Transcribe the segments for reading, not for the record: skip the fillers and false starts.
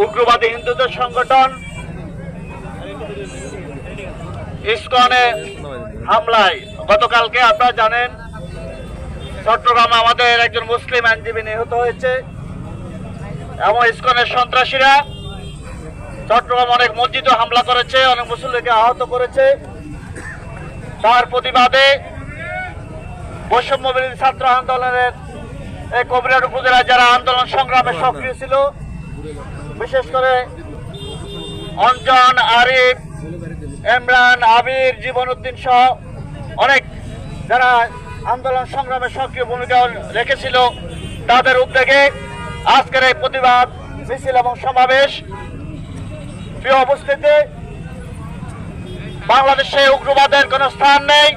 উগ্রবাদী হিন্দুদের সংগঠন ইসকনে হামলায় গতকালকে আপনারা জানেন চট্টগ্রামে আমাদের একজন মুসলিম আইনজীবী নিহত হয়েছে এবং ইসকনের সন্ত্রাসীরা চট্টগ্রাম অনেক মসজিদে হামলা করেছে, অনেক মুসল্লিকে আহত করেছে। তার প্রতিবাদে বৈষম্য বিরোধী ছাত্র আন্দোলনের এই কবিরহাট উপজেলায় যারা আন্দোলন সংগ্রামে সক্রিয় ছিল, বিশেষ করে অঞ্জন, আরিফ, ইমরান, আবির, জীবনউদ্দিন সহ অনেক যারা আন্দোলন সংগ্রামে সক্রিয় ভূমিকা রেখেছিল, তাদের উদ্যোগে আজকের এই প্রতিবাদ মিছিল এবং সমাবেশ। প্রিয় উপস্থিতি, বাংলাদেশে উগ্রবাদের কোনো স্থান নেই।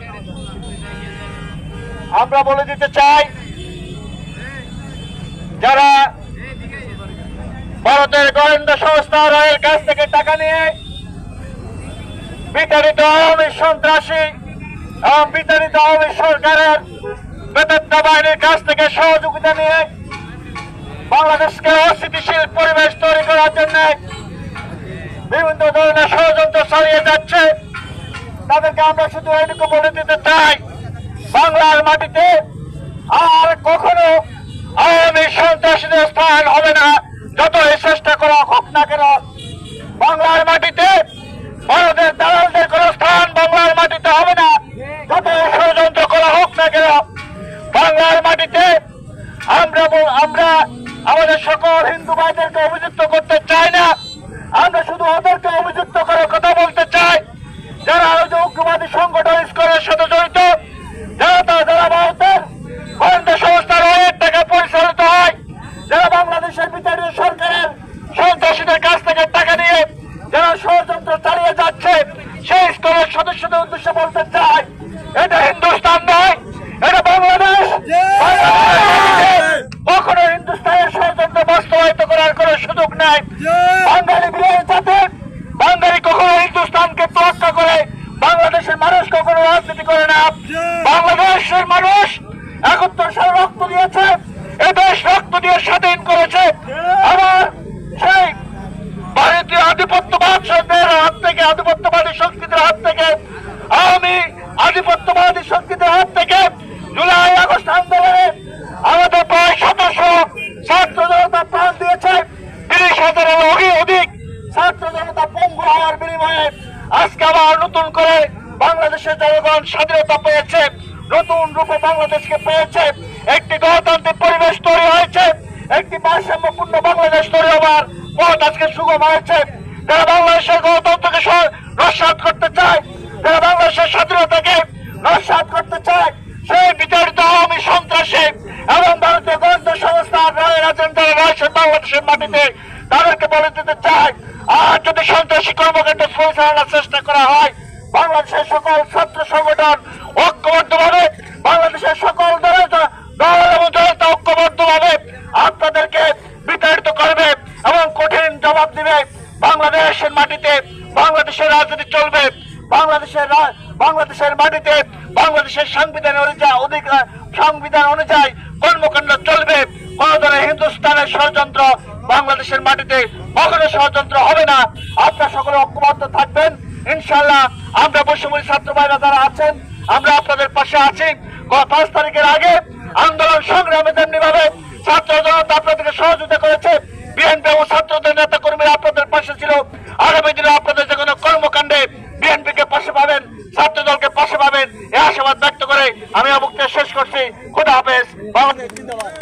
আমরা বলে দিতে চাই, যারা ভারতের গোয়েন্দা সংস্থা রয়ের কাছ থেকে টাকা নিয়ে বিতাড়িত আওয়ামী সন্ত্রাসী এবং বিতাড়িত আওয়ামী সরকারের বেতন বাহিনীর কাছ থেকে সহযোগিতা নিয়ে বাংলাদেশকে অস্থিতিশীল পরিবেশ তৈরি করার জন্য বিভিন্ন ধরনের ষড়যন্ত্র চালিয়ে যাচ্ছে, তাদেরকে আমরা শুধু এটুকু বলে দিতে চাই, বাংলার মাটিতে আর কখনো আওয়ামী সন্ত্রাসীদের স্থান হবে না। যতই চেষ্টা করা হোক না কেন, বাংলার মাটিতে ভারতের দালালদের কোন স্থান বাংলার মাটিতে হবে না। যতই ষড়যন্ত্র করা হোক না কেন, বাংলার মাটিতে আমরা আমাদের সকল হিন্দু ভাইদেরকে অভিযুক্ত করতে চাই না। আমরা শুধু ওদেরকে অভিযুক্ত করার কথা বলতে চাই, যারা উগ্রবাদী সংগঠন ইসকনের সাথে জড়িত, যারা ভারতের গোয়েন্দা সংস্থার অনেক টাকা পরিচালিত হয়, যারা বাংলাদেশের বিতাড়িত সরকারের সন্ত্রাসীদের কাছ থেকে টাকা নিয়ে যারা ষড়যন্ত্র চালিয়ে যাচ্ছে, সেই স্তরের সদস্যদের উদ্দেশ্যে বলতে চাই, এটা হিন্দুস্তান নয়, এটা বাংলাদেশ। কখনো হিন্দুস্তানের ষড়যন্ত্র বাস্তবায়িত করার কোন সুযোগ নাই। বাঙালি বিরোধী জাতি, বাঙালি কখনো হিন্দুস্তানকে তোয়াক্কা করে বাংলাদেশের মানুষ কখনো রাজনীতি করে না। বাংলাদেশের মানুষ 71 সালে রক্ত দিয়েছে, এ দেশ রক্ত দিয়ে স্বাধীন করেছে। আবার সেই ভারতীয় আধিপত্যবাদের হাত থেকে, আধিপত্যবাদী শক্তিদের হাত থেকে, আওয়ামী আধিপত্যবাদী শক্তিদের হাত থেকে জুলাই আগস্ট আন্দোলনে আমাদের প্রায় 1700 ছাত্র জনতা প্রাণ দিয়েছে। 30,000-এর অধিক ছাত্র জনতা পঙ্গু হওয়ার বিনিময়ে আজকে আবার নতুন করে বাংলাদেশের জনগণ স্বাধীনতা পেয়েছে, নতুন রূপে বাংলাদেশকে পেয়েছে। একটি গণতান্ত্রিক পরিবেশ তৈরি হয়েছে, একটি ভারসাম্যপূর্ণ বাংলাদেশ তৈরি হওয়ার পথ আজকে সুগম হয়েছে। যারা বাংলাদেশের গণতন্ত্রকে নস্যাৎ করতে চায়, যারা বাংলাদেশের স্বাধীনতাকে নস্যাৎ করতে চায়, সেই বিতাড়িত আওয়ামী সন্ত্রাসী এবং ভারতীয় গোয়েন্দা সংস্থার রায়ের এজেন্ডারা রয়েছে বাংলাদেশের মাটিতে, তাদেরকে বলে দিতে চাই, আর যদি সন্ত্রাসী কর্মকাণ্ড পরিচালনার চেষ্টা করা হয়, বাংলাদেশের সকল ছাত্র সংগঠন ঐক্যবদ্ধভাবে, বাংলাদেশের সকল দল এবং জনতা ঐক্যবদ্ধভাবে আপনাদেরকে বিতাড়িত করবে এবং কঠিন জবাব দিবে। বাংলাদেশের মাটিতে বাংলাদেশের রাজনীতি চলবে, বাংলাদেশের মাটিতে বাংলাদেশের সংবিধান অনুযায়ী কর্মকাণ্ড চলবে। কোন ধরনের হিন্দুস্তানের ষড়যন্ত্র বাংলাদেশের মাটিতে কখনো ষড়যন্ত্র হবে না। আপনারা সকলে ঐক্যবদ্ধ থাকবেন ইনশাআল্লাহ। আমরা বৈষম্যবিরোধী ছাত্র ভাইরা যারা আছেন, আমরা আপনাদের পাশে আছি। 5 তারিখের আগে আন্দোলন সংগ্রামে যেমনি ভাবে ছাত্র জনতা আপনাদেরকে সহযোগিতা করেছে, বিএনপি এবং ছাত্রদের নেতা কর্মীরা আপনাদের পাশে ছিল। আগামী দিনে আপনাদের যে কোনো কর্মকাণ্ডে বিএনপিকে পাশে পাবেন, ছাত্র দলকে পাশে পাবেন, এই আশাবাদ ব্যক্ত করে আমি বক্তব্য শেষ করছি। খোদা হাফেজ। বাংলাদেশ জিন্দাবাদ।